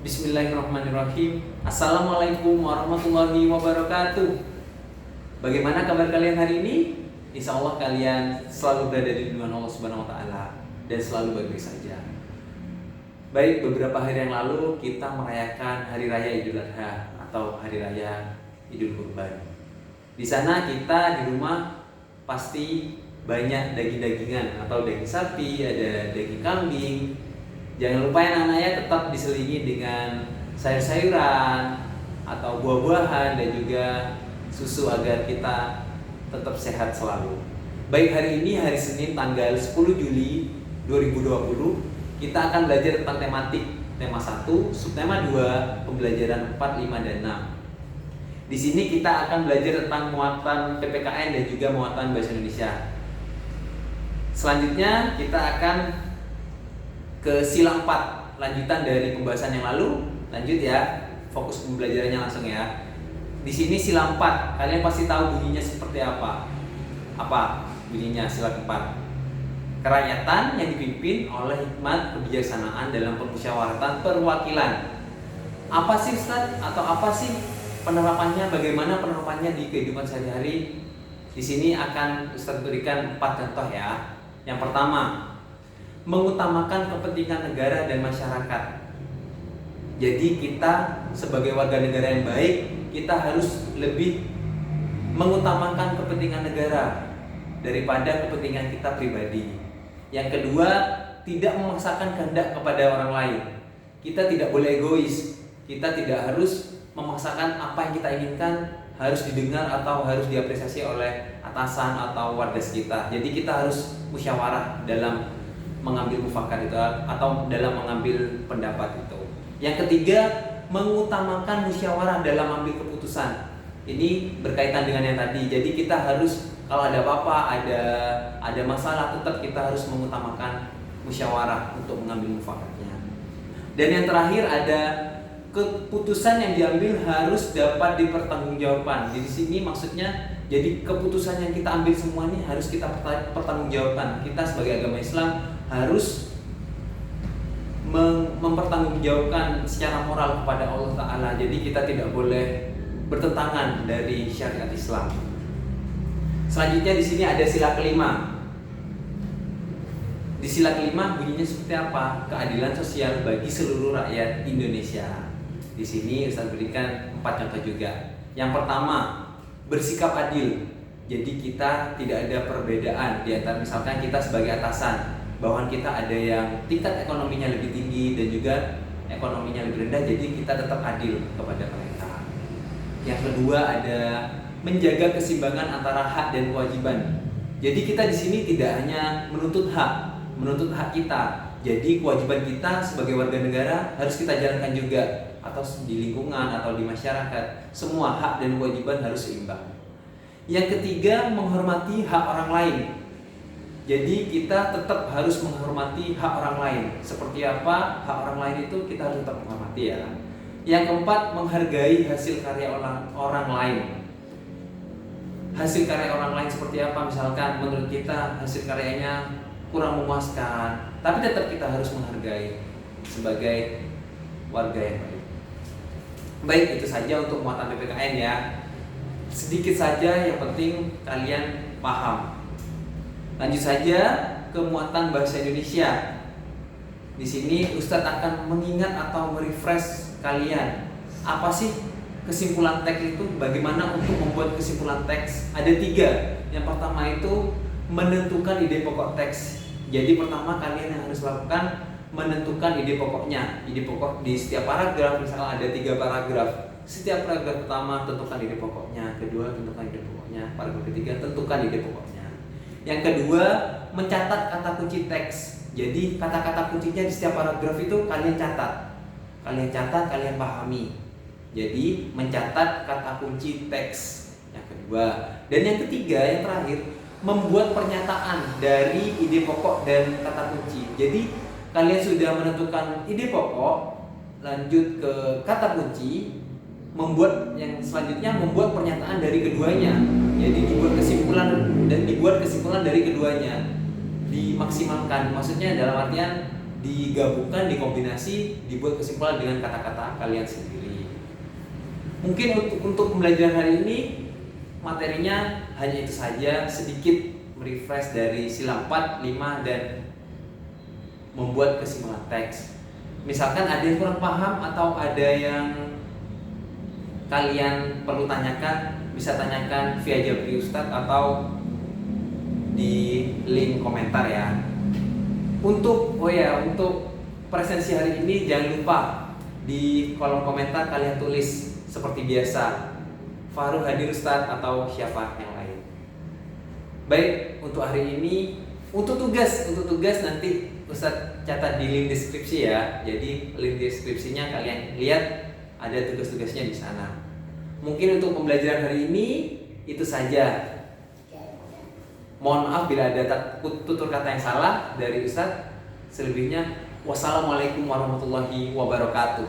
Bismillahirrahmanirrahim. Assalamualaikum warahmatullahi wabarakatuh. Bagaimana kabar kalian hari ini? Insya Allah kalian selalu berada di lindungan Allah Subhanahu wa Ta'ala dan selalu baik-baik saja. Baik, beberapa hari yang lalu kita merayakan Hari Raya Idul Adha atau Hari Raya Idul Kurban. Di sana kita di rumah pasti banyak daging-dagingan atau daging sapi, ada daging kambing. Jangan lupa ya anak-anak ya, tetap diselingi dengan sayur-sayuran atau buah-buahan dan juga susu agar kita tetap sehat selalu. Baik, hari ini hari Senin tanggal 10 Juli 2020 kita akan belajar tentang tematik tema 1, subtema 2, pembelajaran 4, 5 dan 6. Di sini kita akan belajar tentang muatan PPKN dan juga muatan bahasa Indonesia. Selanjutnya kita akan ke sila 4, lanjutan dari pembahasan yang lalu. Lanjut ya, fokus pembelajarannya langsung ya. Di sini sila 4, kalian pasti tahu bunyinya seperti apa. Apa bunyinya sila 4? Kerakyatan yang dipimpin oleh hikmat kebijaksanaan dalam permusyawaratan perwakilan. Apa sih Ustaz? Atau apa sih penerapannya? Bagaimana penerapannya di kehidupan sehari-hari? Di sini akan Ustaz berikan 4 contoh ya. Yang pertama, mengutamakan kepentingan negara dan masyarakat. Jadi kita sebagai warga negara yang baik, kita harus lebih mengutamakan kepentingan negara daripada kepentingan kita pribadi. Yang kedua, tidak memaksakan kehendak kepada orang lain. Kita tidak boleh egois. Kita tidak harus memaksakan apa yang kita inginkan harus didengar atau harus diapresiasi oleh atasan atau warga sekitar. Jadi kita harus musyawarah dalam mengambil mufakat itu atau dalam mengambil pendapat itu. Yang ketiga, mengutamakan musyawarah dalam mengambil keputusan. Ini berkaitan dengan yang tadi. Jadi kita harus, kalau ada apa-apa, ada masalah, tetap kita harus mengutamakan musyawarah untuk mengambil mufakatnya. Dan yang terakhir ada keputusan yang diambil harus dapat dipertanggungjawabkan. Jadi di sini maksudnya, jadi keputusan yang kita ambil semua ini harus kita pertanggungjawabkan. Kita sebagai agama Islam harus mempertanggungjawabkan secara moral kepada Allah Ta'ala. Jadi kita tidak boleh bertentangan dari syariat Islam. Selanjutnya di sini ada sila kelima. Di sila kelima bunyinya seperti apa? Keadilan sosial bagi seluruh rakyat Indonesia. Di sini Ustaz berikan 4 contoh juga. Yang pertama, bersikap adil. Jadi kita tidak ada perbedaan di antara misalkan kita sebagai atasan, bawahan kita ada yang tingkat ekonominya lebih tinggi dan juga ekonominya lebih rendah, jadi kita tetap adil kepada mereka. Yang kedua ada menjaga keseimbangan antara hak dan kewajiban. Jadi kita di sini tidak hanya menuntut hak kita. Jadi kewajiban kita sebagai warga negara harus kita jalankan juga, atau di lingkungan atau di masyarakat. Semua hak dan kewajiban harus seimbang. Yang ketiga, menghormati hak orang lain. Jadi kita tetap harus menghormati hak orang lain. Seperti apa hak orang lain itu kita harus tetap menghormati ya. Yang keempat, menghargai hasil karya orang lain. Hasil karya orang lain seperti apa? Misalkan menurut kita hasil karyanya kurang memuaskan, tapi tetap kita harus menghargai sebagai warga yang baik. Baik, itu saja untuk muatan PPKN ya. Sedikit saja, yang penting kalian paham. Lanjut saja ke muatan bahasa Indonesia. Di sini Ustadz akan mengingat atau merefresh kalian. Apa sih kesimpulan teks itu? Bagaimana untuk membuat kesimpulan teks? Ada 3. Yang pertama itu menentukan ide pokok teks. Jadi pertama kalian yang harus lakukan menentukan ide pokoknya. Ide pokok di setiap paragraf, misalnya ada 3 paragraf. Setiap paragraf pertama tentukan ide pokoknya, kedua tentukan ide pokoknya, paragraf ketiga tentukan ide pokoknya. Yang kedua, mencatat kata kunci teks. Jadi kata-kata kuncinya di setiap paragraf itu kalian catat. Kalian catat, kalian pahami. Jadi mencatat kata kunci teks. Yang kedua. Dan yang ketiga, yang terakhir, membuat pernyataan dari ide pokok dan kata kunci. Jadi kalian sudah menentukan ide pokok, lanjut ke kata kunci, membuat yang selanjutnya membuat pernyataan dari keduanya. Jadi dibuat kesimpulan dari keduanya, dimaksimalkan. Maksudnya dalam artian digabungkan, dikombinasi, dibuat kesimpulan dengan kata-kata kalian sendiri. Mungkin untuk pembelajaran hari ini materinya hanya itu saja, sedikit merefresh dari sila 4, 5 dan membuat kesimpulan teks. Misalkan ada yang kurang paham atau ada yang kalian perlu tanyakan, bisa tanyakan via Japri Ustadz atau di link komentar ya. Untuk presensi hari ini jangan lupa di kolom komentar kalian tulis seperti biasa Fahrul hadir Ustadz atau siapa yang lain. Baik, untuk hari ini untuk tugas nanti Ustadz catat di link deskripsi ya. Jadi link deskripsinya kalian lihat, ada tugas-tugasnya di sana. Mungkin untuk pembelajaran hari ini itu saja. Mohon maaf bila ada tutur kata yang salah dari Ustadz. Selebihnya wassalamualaikum warahmatullahi wabarakatuh.